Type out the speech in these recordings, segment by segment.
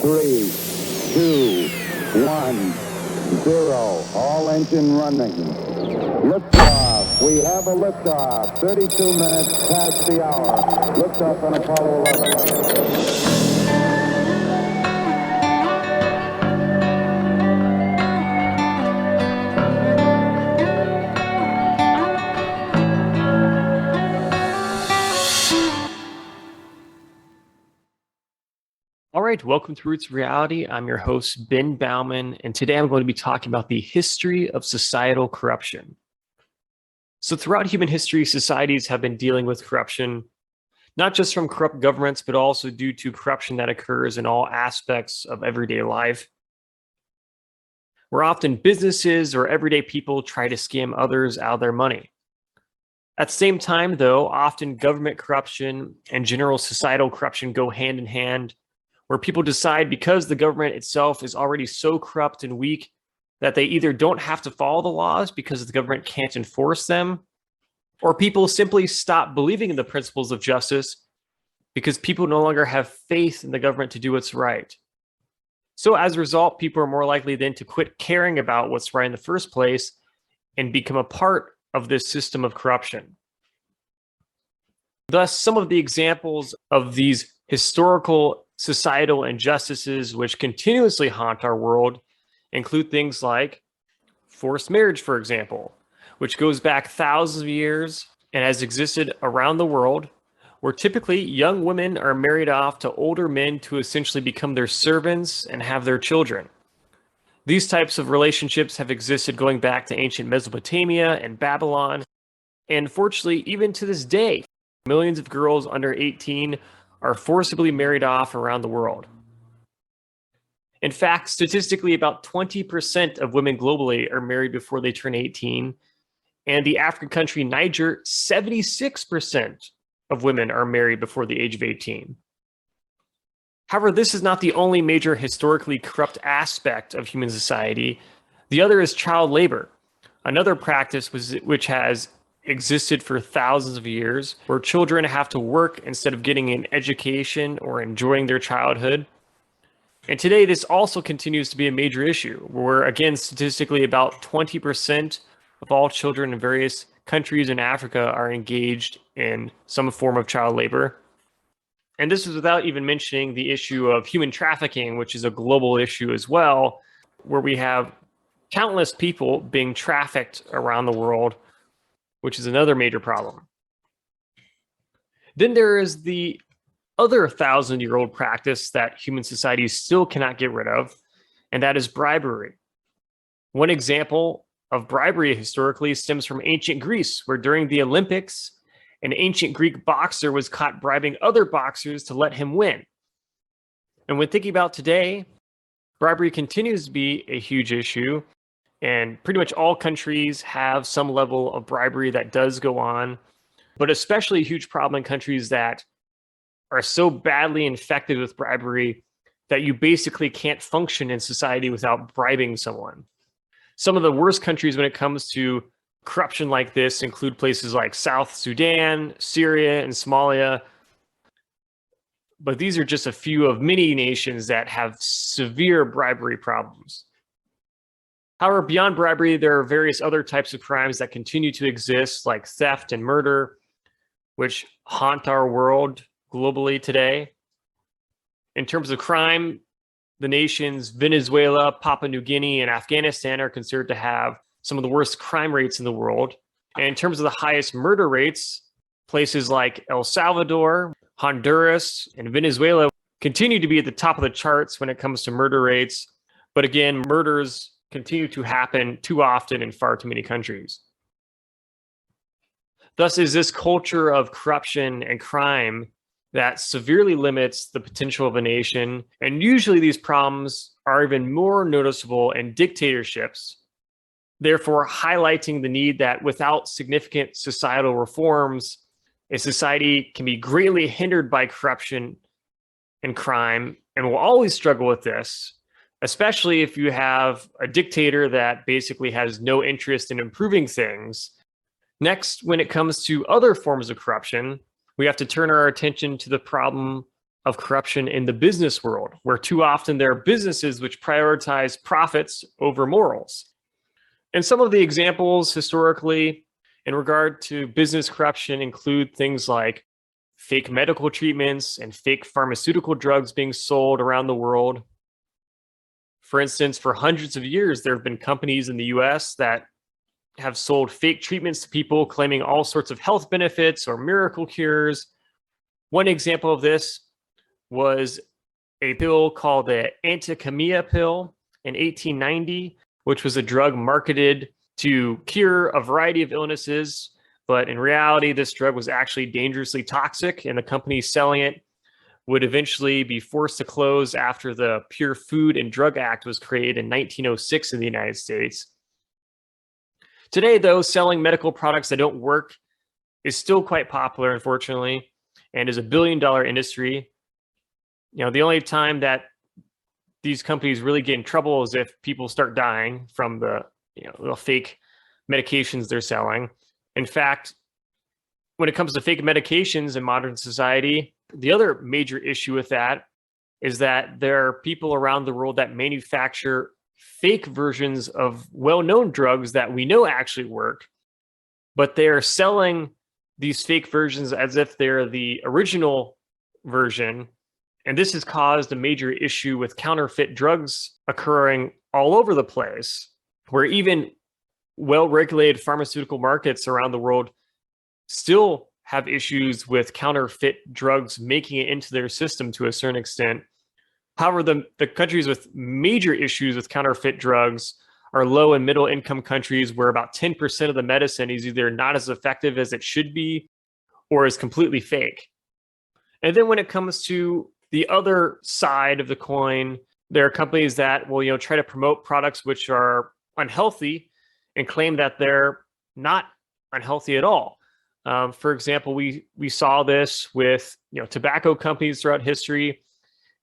3, 2, 1, 0. All engine running. Liftoff. We have a liftoff. 32 minutes past the hour. Liftoff on Apollo 11. All right, welcome to Roots of Reality. I'm your host, Ben Baumann, and today I'm going to be talking about the history of societal corruption. So throughout human history, societies have been dealing with corruption, not just from corrupt governments, but also due to corruption that occurs in all aspects of everyday life, where often businesses or everyday people try to scam others out of their money. At the same time, though, often government corruption and general societal corruption go hand in hand, where people decide because the government itself is already so corrupt and weak that they either don't have to follow the laws because the government can't enforce them, or people simply stop believing in the principles of justice because people no longer have faith in the government to do what's right. So as a result, people are more likely then to quit caring about what's right in the first place and become a part of this system of corruption. Thus, some of the examples of these historical societal injustices which continuously haunt our world include things like forced marriage, for example, which goes back thousands of years and has existed around the world, where typically young women are married off to older men to essentially become their servants and have their children. These types of relationships have existed going back to ancient Mesopotamia and Babylon, and fortunately, even to this day, millions of girls under 18 are forcibly married off around the world. In fact, statistically, about 20% of women globally are married before they turn 18. And the African country Niger, 76% of women are married before the age of 18. However, this is not the only major historically corrupt aspect of human society. The other is child labor, another practice which has existed for thousands of years, where children have to work instead of getting an education or enjoying their childhood. And today, this also continues to be a major issue, where again, statistically, about 20% of all children in various countries in Africa are engaged in some form of child labor. And this is without even mentioning the issue of human trafficking, which is a global issue as well, where we have countless people being trafficked around the world, which is another major problem. Then there is the other 1,000-year-old practice that human society still cannot get rid of, and that is bribery. One example of bribery historically stems from ancient Greece, where during the Olympics, an ancient Greek boxer was caught bribing other boxers to let him win. And when thinking about today, bribery continues to be a huge issue, and pretty much all countries have some level of bribery that does go on, but especially a huge problem in countries that are so badly infected with bribery that you basically can't function in society without bribing someone. Some of the worst countries when it comes to corruption like this include places like South Sudan, Syria, and Somalia. But these are just a few of many nations that have severe bribery problems. However, beyond bribery, there are various other types of crimes that continue to exist, like theft and murder, which haunt our world globally today. In terms of crime, the nations Venezuela, Papua New Guinea, and Afghanistan are considered to have some of the worst crime rates in the world. And in terms of the highest murder rates, places like El Salvador, Honduras, and Venezuela continue to be at the top of the charts when it comes to murder rates. But again, murders continue to happen too often in far too many countries. Thus is this culture of corruption and crime that severely limits the potential of a nation. And usually these problems are even more noticeable in dictatorships, therefore highlighting the need that without significant societal reforms, a society can be greatly hindered by corruption and crime and will always struggle with this, especially if you have a dictator that basically has no interest in improving things. Next, when it comes to other forms of corruption, we have to turn our attention to the problem of corruption in the business world, where too often there are businesses which prioritize profits over morals. And some of the examples historically in regard to business corruption include things like fake medical treatments and fake pharmaceutical drugs being sold around the world. For instance, for hundreds of years, there have been companies in the US that have sold fake treatments to people claiming all sorts of health benefits or miracle cures. One example of this was a pill called the Antichamea Pill in 1890, which was a drug marketed to cure a variety of illnesses. But in reality, this drug was actually dangerously toxic, and the company selling it would eventually be forced to close after the Pure Food and Drug Act was created in 1906 in the United States. Today, though, selling medical products that don't work is still quite popular, unfortunately, and is a billion-dollar industry. The only time that these companies really get in trouble is if people start dying from the fake medications they're selling. In fact, when it comes to fake medications in modern society, the other major issue with that is that there are people around the world that manufacture fake versions of well-known drugs that we know actually work, but they're selling these fake versions as if they're the original version. And this has caused a major issue with counterfeit drugs occurring all over the place, where even well-regulated pharmaceutical markets around the world still have issues with counterfeit drugs making it into their system to a certain extent. However, the countries with major issues with counterfeit drugs are low and middle income countries, where about 10% of the medicine is either not as effective as it should be or is completely fake. And then when it comes to the other side of the coin, there are companies that will try to promote products which are unhealthy and claim that they're not unhealthy at all. For example, we saw this with tobacco companies throughout history,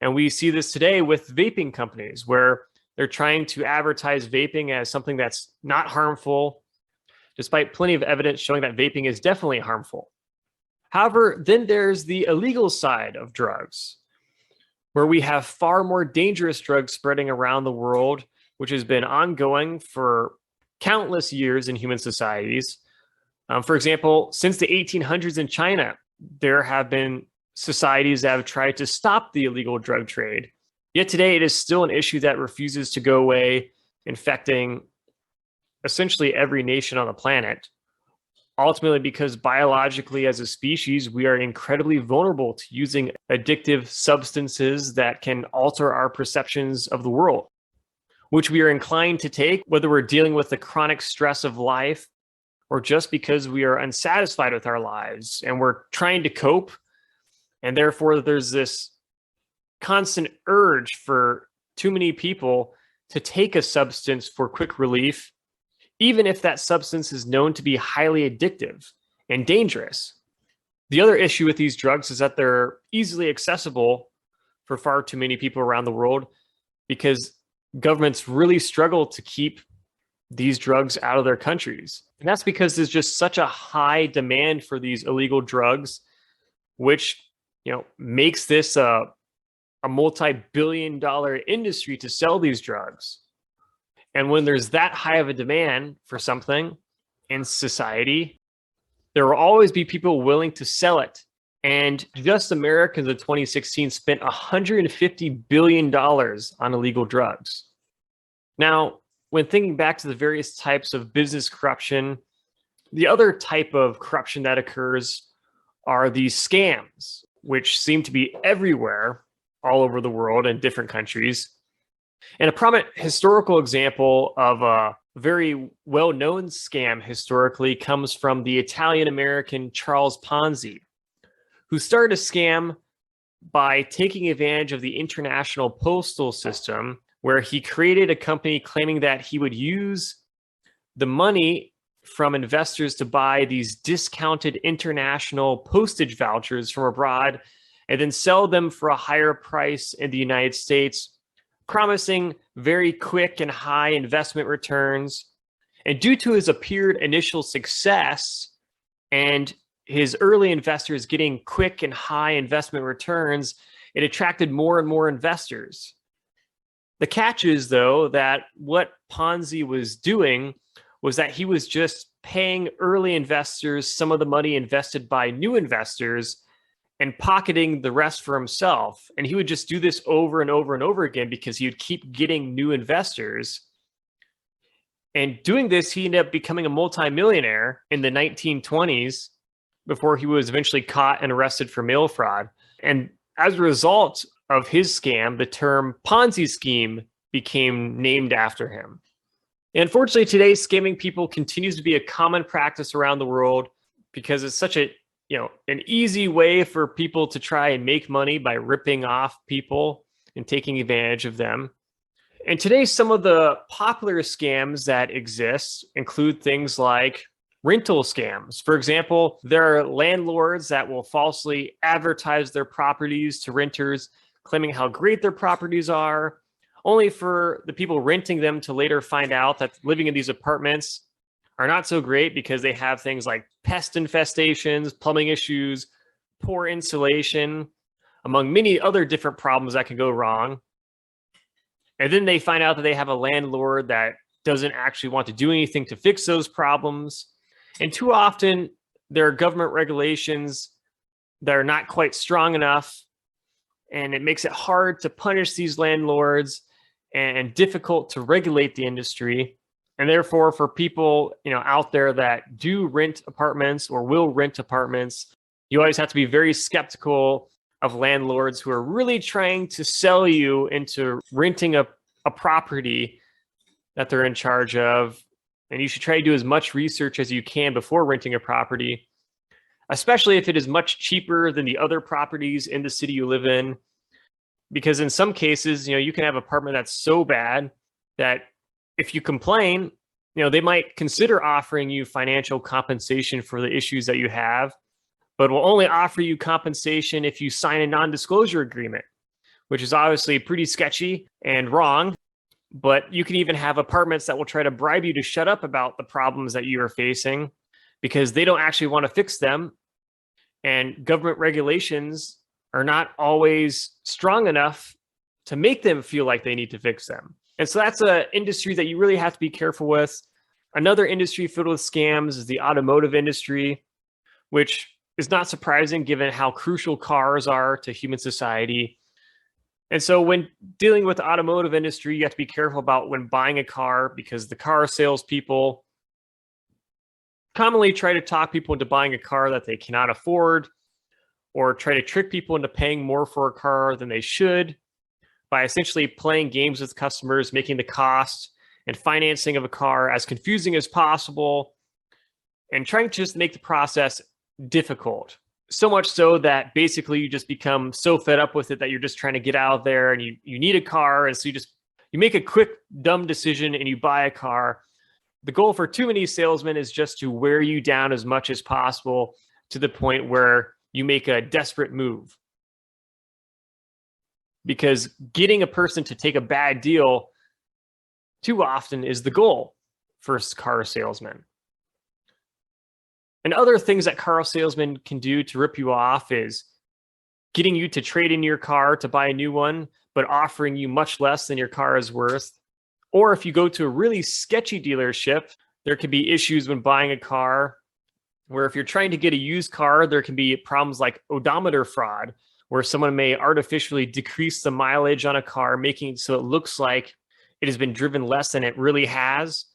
and we see this today with vaping companies, where they're trying to advertise vaping as something that's not harmful, despite plenty of evidence showing that vaping is definitely harmful. However, then there's the illegal side of drugs, where we have far more dangerous drugs spreading around the world, which has been ongoing for countless years in human societies. For example, since the 1800s in China, there have been societies that have tried to stop the illegal drug trade. Yet today, it is still an issue that refuses to go away, infecting essentially every nation on the planet. Ultimately, because biologically as a species, we are incredibly vulnerable to using addictive substances that can alter our perceptions of the world, which we are inclined to take, whether we're dealing with the chronic stress of life or just because we are unsatisfied with our lives and we're trying to cope. And therefore, there's this constant urge for too many people to take a substance for quick relief, even if that substance is known to be highly addictive and dangerous. The other issue with these drugs is that they're easily accessible for far too many people around the world, because governments really struggle to keep these drugs out of their countries. And that's because there's just such a high demand for these illegal drugs, which makes this a multi-billion-dollar industry to sell these drugs. And when there's that high of a demand for something in society, there will always be people willing to sell it. And just Americans in 2016 spent $150 billion on illegal drugs. Now, when thinking back to the various types of business corruption, the other type of corruption that occurs are these scams, which seem to be everywhere all over the world in different countries. And a prominent historical example of a very well-known scam historically comes from the Italian-American Charles Ponzi, who started a scam by taking advantage of the international postal system, where he created a company claiming that he would use the money from investors to buy these discounted international postage vouchers from abroad and then sell them for a higher price in the United States, promising very quick and high investment returns. And due to his apparent initial success and his early investors getting quick and high investment returns, it attracted more and more investors. The catch is, though, that what Ponzi was doing was that he was just paying early investors some of the money invested by new investors and pocketing the rest for himself. And he would just do this over and over and over again because he would keep getting new investors. And doing this, he ended up becoming a multimillionaire in the 1920s before he was eventually caught and arrested for mail fraud. And as a result of his scam, the term Ponzi scheme became named after him. And unfortunately, today, scamming people continues to be a common practice around the world because it's such an easy way for people to try and make money by ripping off people and taking advantage of them. And today, some of the popular scams that exist include things like rental scams. For example, there are landlords that will falsely advertise their properties to renters, claiming how great their properties are, only for the people renting them to later find out that living in these apartments are not so great because they have things like pest infestations, plumbing issues, poor insulation, among many other different problems that can go wrong. And then they find out that they have a landlord that doesn't actually want to do anything to fix those problems. And too often, there are government regulations that are not quite strong enough, and it makes it hard to punish these landlords and difficult to regulate the industry. And therefore, for people out there that do rent apartments or will rent apartments, you always have to be very skeptical of landlords who are really trying to sell you into renting a property that they're in charge of. And you should try to do as much research as you can before renting a property, especially if it is much cheaper than the other properties in the city you live in. Because in some cases, you can have an apartment that's so bad that if you complain, they might consider offering you financial compensation for the issues that you have, but will only offer you compensation if you sign a non-disclosure agreement, which is obviously pretty sketchy and wrong. But you can even have apartments that will try to bribe you to shut up about the problems that you are facing because they don't actually want to fix them. And government regulations are not always strong enough to make them feel like they need to fix them. And so that's an industry that you really have to be careful with. Another industry filled with scams is the automotive industry, which is not surprising given how crucial cars are to human society. And so when dealing with the automotive industry, you have to be careful about when buying a car because the car salespeople commonly try to talk people into buying a car that they cannot afford, or try to trick people into paying more for a car than they should by essentially playing games with customers, making the cost and financing of a car as confusing as possible, and trying to just make the process difficult. So much so that basically you just become so fed up with it that you're just trying to get out there and you need a car. And so you make a quick, dumb decision and you buy a car. The goal for too many salesmen is just to wear you down as much as possible to the point where you make a desperate move. Because getting a person to take a bad deal too often is the goal for car salesmen. And other things that car salesmen can do to rip you off is getting you to trade in your car to buy a new one, but offering you much less than your car is worth. Or if you go to a really sketchy dealership, there can be issues when buying a car where if you're trying to get a used car, there can be problems like odometer fraud, where someone may artificially decrease the mileage on a car, making it so it looks like it has been driven less than it really has.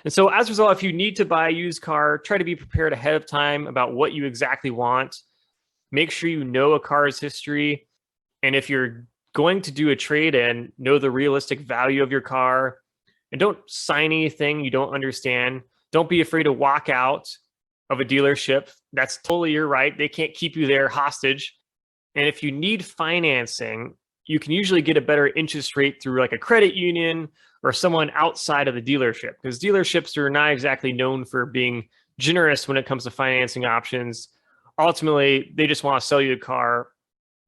And so as a result, if you need to buy a used car, try to be prepared ahead of time about what you exactly want. Make sure you know a car's history. And if you're going to do a trade-in, know the realistic value of your car. And don't sign anything you don't understand. Don't be afraid to walk out of a dealership. That's totally your right. They can't keep you there hostage. And if you need financing, you can usually get a better interest rate through like a credit union or someone outside of the dealership, because dealerships are not exactly known for being generous when it comes to financing options. Ultimately, they just want to sell you a car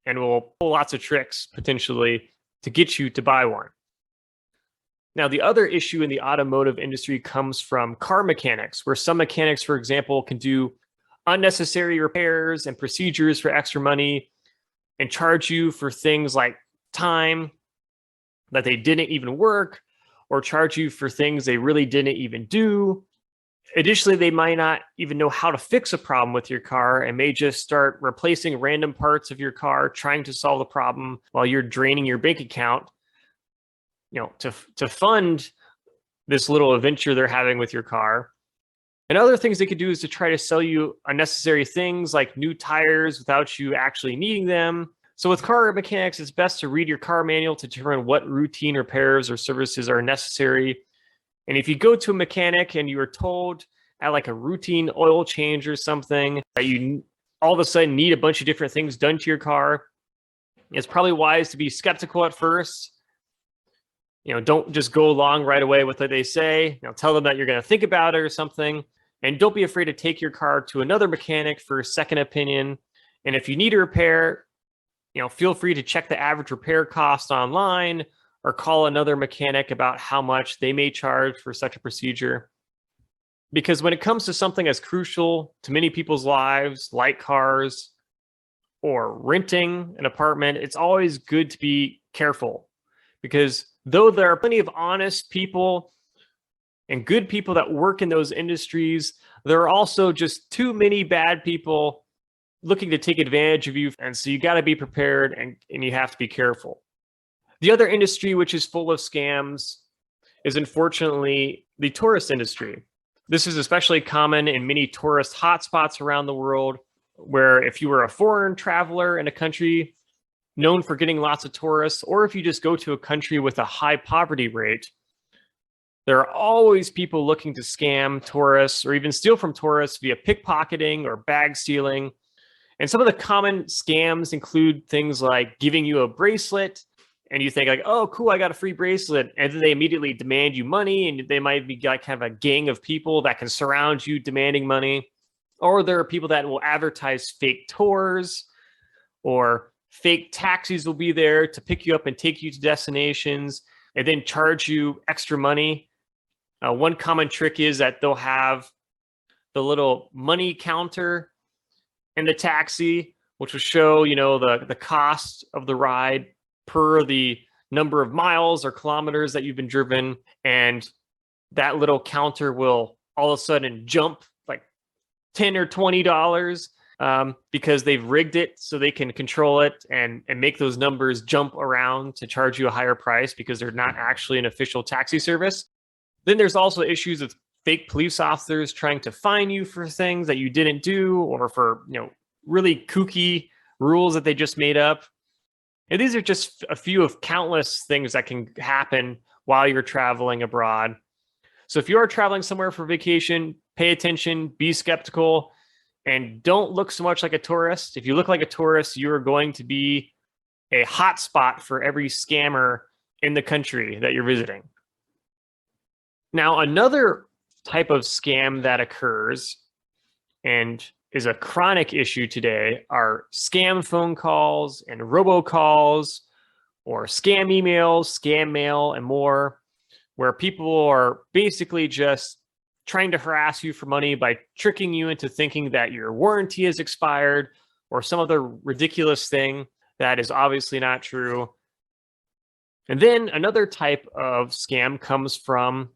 and will pull lots of tricks potentially to get you to buy one. Now, the other issue in the automotive industry comes from car mechanics, where some mechanics, for example, can do unnecessary repairs and procedures for extra money and charge you for things like time that they didn't even work, or charge you for things they really didn't even do. Additionally, they might not even know how to fix a problem with your car and may just start replacing random parts of your car, trying to solve the problem while you're draining your bank account, to fund this little adventure they're having with your car. And other things they could do is to try to sell you unnecessary things like new tires without you actually needing them. So with car mechanics, it's best to read your car manual to determine what routine repairs or services are necessary. And if you go to a mechanic and you are told at like a routine oil change or something that you all of a sudden need a bunch of different things done to your car, it's probably wise to be skeptical at first. Don't just go along right away with what they say. Tell them that you're going to think about it or something. And don't be afraid to take your car to another mechanic for a second opinion. And if you need a repair, feel free to check the average repair cost online or call another mechanic about how much they may charge for such a procedure. Because when it comes to something as crucial to many people's lives, like cars or renting an apartment, it's always good to be careful. Because though there are plenty of honest people and good people that work in those industries, there are also just too many bad people looking to take advantage of you. And so you got to be prepared and you have to be careful. The other industry which is full of scams is unfortunately the tourist industry. This is especially common in many tourist hotspots around the world, where if you were a foreign traveler in a country known for getting lots of tourists, or if you just go to a country with a high poverty rate, there are always people looking to scam tourists or even steal from tourists via pickpocketing or bag stealing. And some of the common scams include things like giving you a bracelet and you think like, oh, cool, I got a free bracelet. And then they immediately demand you money, and they might be like kind of a gang of people that can surround you demanding money. Or there are people that will advertise fake tours, or fake taxis will be there to pick you up and take you to destinations and then charge you extra money. One common trick is that they'll have the little money counter in the taxi, which will show, the cost of the ride per the number of miles or kilometers that you've been driven. And that little counter will all of a sudden jump like $10 or $20 because they've rigged it so they can control it and make those numbers jump around to charge you a higher price because they're not actually an official taxi service. Then there's also issues with fake police officers trying to fine you for things that you didn't do, or for, really kooky rules that they just made up. And these are just a few of countless things that can happen while you're traveling abroad. So if you are traveling somewhere for vacation, pay attention, be skeptical, and don't look so much like a tourist. If you look like a tourist, you are going to be a hotspot for every scammer in the country that you're visiting. Now, another type of scam that occurs and is a chronic issue today are scam phone calls and robocalls, or scam emails, scam mail, and more, where people are basically just trying to harass you for money by tricking you into thinking that your warranty is expired or some other ridiculous thing that is obviously not true. And then another type of scam comes from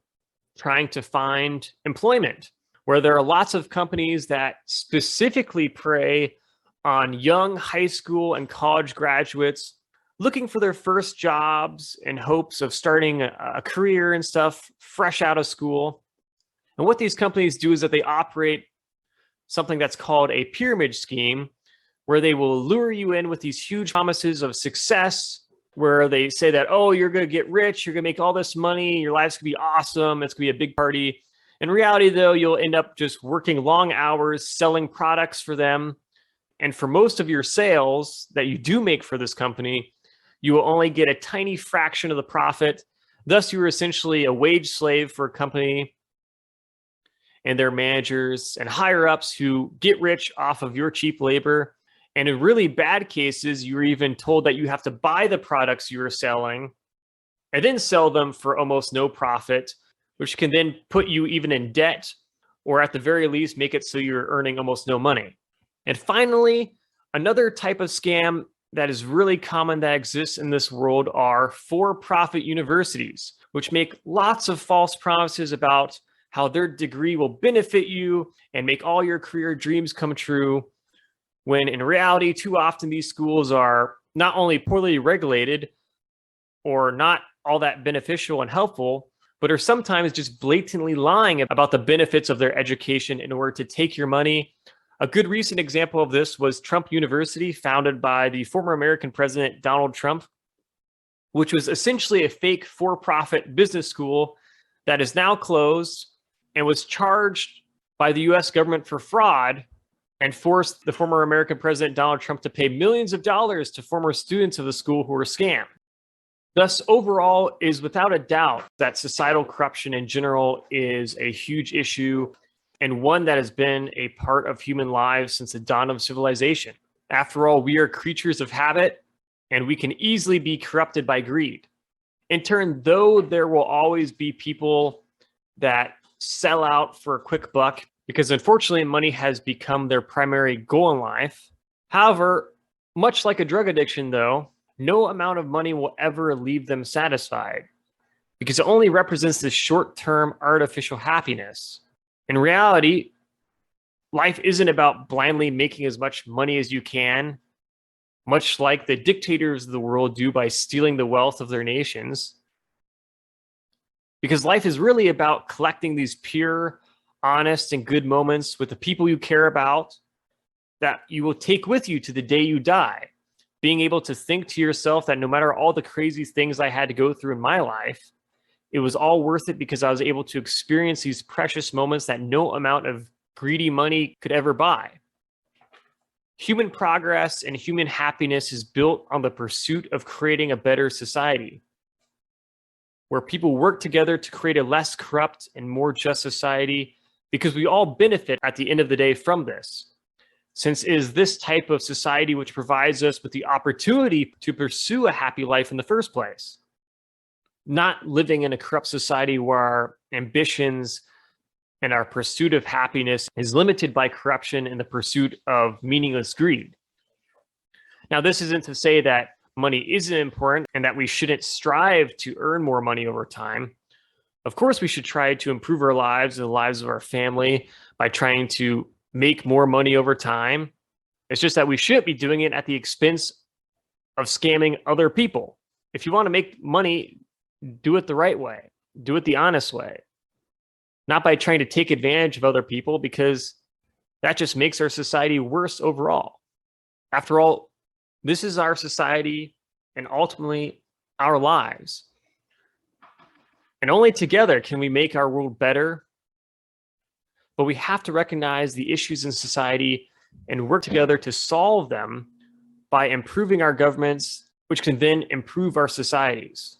trying to find employment, where there are lots of companies that specifically prey on young high school and college graduates looking for their first jobs in hopes of starting a career and stuff fresh out of school. And what these companies do is that they operate something that's called a pyramid scheme, where they will lure you in with these huge promises of success, where they say that, oh, you're going to get rich, you're going to make all this money, your life's going to be awesome, it's going to be a big party. In reality, though, you'll end up just working long hours selling products for them. And for most of your sales that you do make for this company, you will only get a tiny fraction of the profit. Thus, you are essentially a wage slave for a company and their managers and higher ups who get rich off of your cheap labor. And in really bad cases, you're even told that you have to buy the products you are selling and then sell them for almost no profit, which can then put you even in debt, or at the very least, make it so you're earning almost no money. And finally, another type of scam that is really common that exists in this world are for-profit universities, which make lots of false promises about how their degree will benefit you and make all your career dreams come true, when in reality, too often these schools are not only poorly regulated or not all that beneficial and helpful, but are sometimes just blatantly lying about the benefits of their education in order to take your money. A good recent example of this was Trump University, founded by the former American president Donald Trump, which was essentially a fake for-profit business school that is now closed and was charged by the US government for fraud and forced the former American president Donald Trump to pay millions of dollars to former students of the school who were scammed. Thus, overall, is without a doubt that societal corruption in general is a huge issue and one that has been a part of human lives since the dawn of civilization. After all, we are creatures of habit, and we can easily be corrupted by greed. In turn, though there will always be people that sell out for a quick buck, because unfortunately money has become their primary goal in life. However, much like a drug addiction though, no amount of money will ever leave them satisfied, because it only represents this short-term artificial happiness. In reality, life isn't about blindly making as much money as you can, much like the dictators of the world do by stealing the wealth of their nations. Because life is really about collecting these pure, honest, and good moments with the people you care about that you will take with you to the day you die. Being able to think to yourself that no matter all the crazy things I had to go through in my life, it was all worth it because I was able to experience these precious moments that no amount of greedy money could ever buy. Human progress and human happiness is built on the pursuit of creating a better society, where people work together to create a less corrupt and more just society, because we all benefit at the end of the day from this, since it is this type of society which provides us with the opportunity to pursue a happy life in the first place. Not living in a corrupt society where our ambitions and our pursuit of happiness is limited by corruption and the pursuit of meaningless greed. Now, this isn't to say that money isn't important and that we shouldn't strive to earn more money over time. Of course, we should try to improve our lives and the lives of our family by trying to make more money over time. It's just that we shouldn't be doing it at the expense of scamming other people. If you want to make money, do it the right way, do it the honest way, not by trying to take advantage of other people, because that just makes our society worse overall. After all, this is our society and ultimately our lives. And only together can we make our world better. But we have to recognize the issues in society and work together to solve them by improving our governments, which can then improve our societies.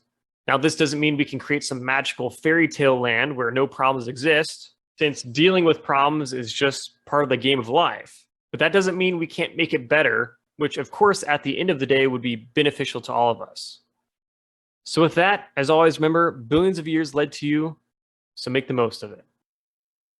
Now, this doesn't mean we can create some magical fairy tale land where no problems exist, since dealing with problems is just part of the game of life. But that doesn't mean we can't make it better, which of course at the end of the day would be beneficial to all of us. So with that, as always, remember, billions of years led to you, so make the most of it.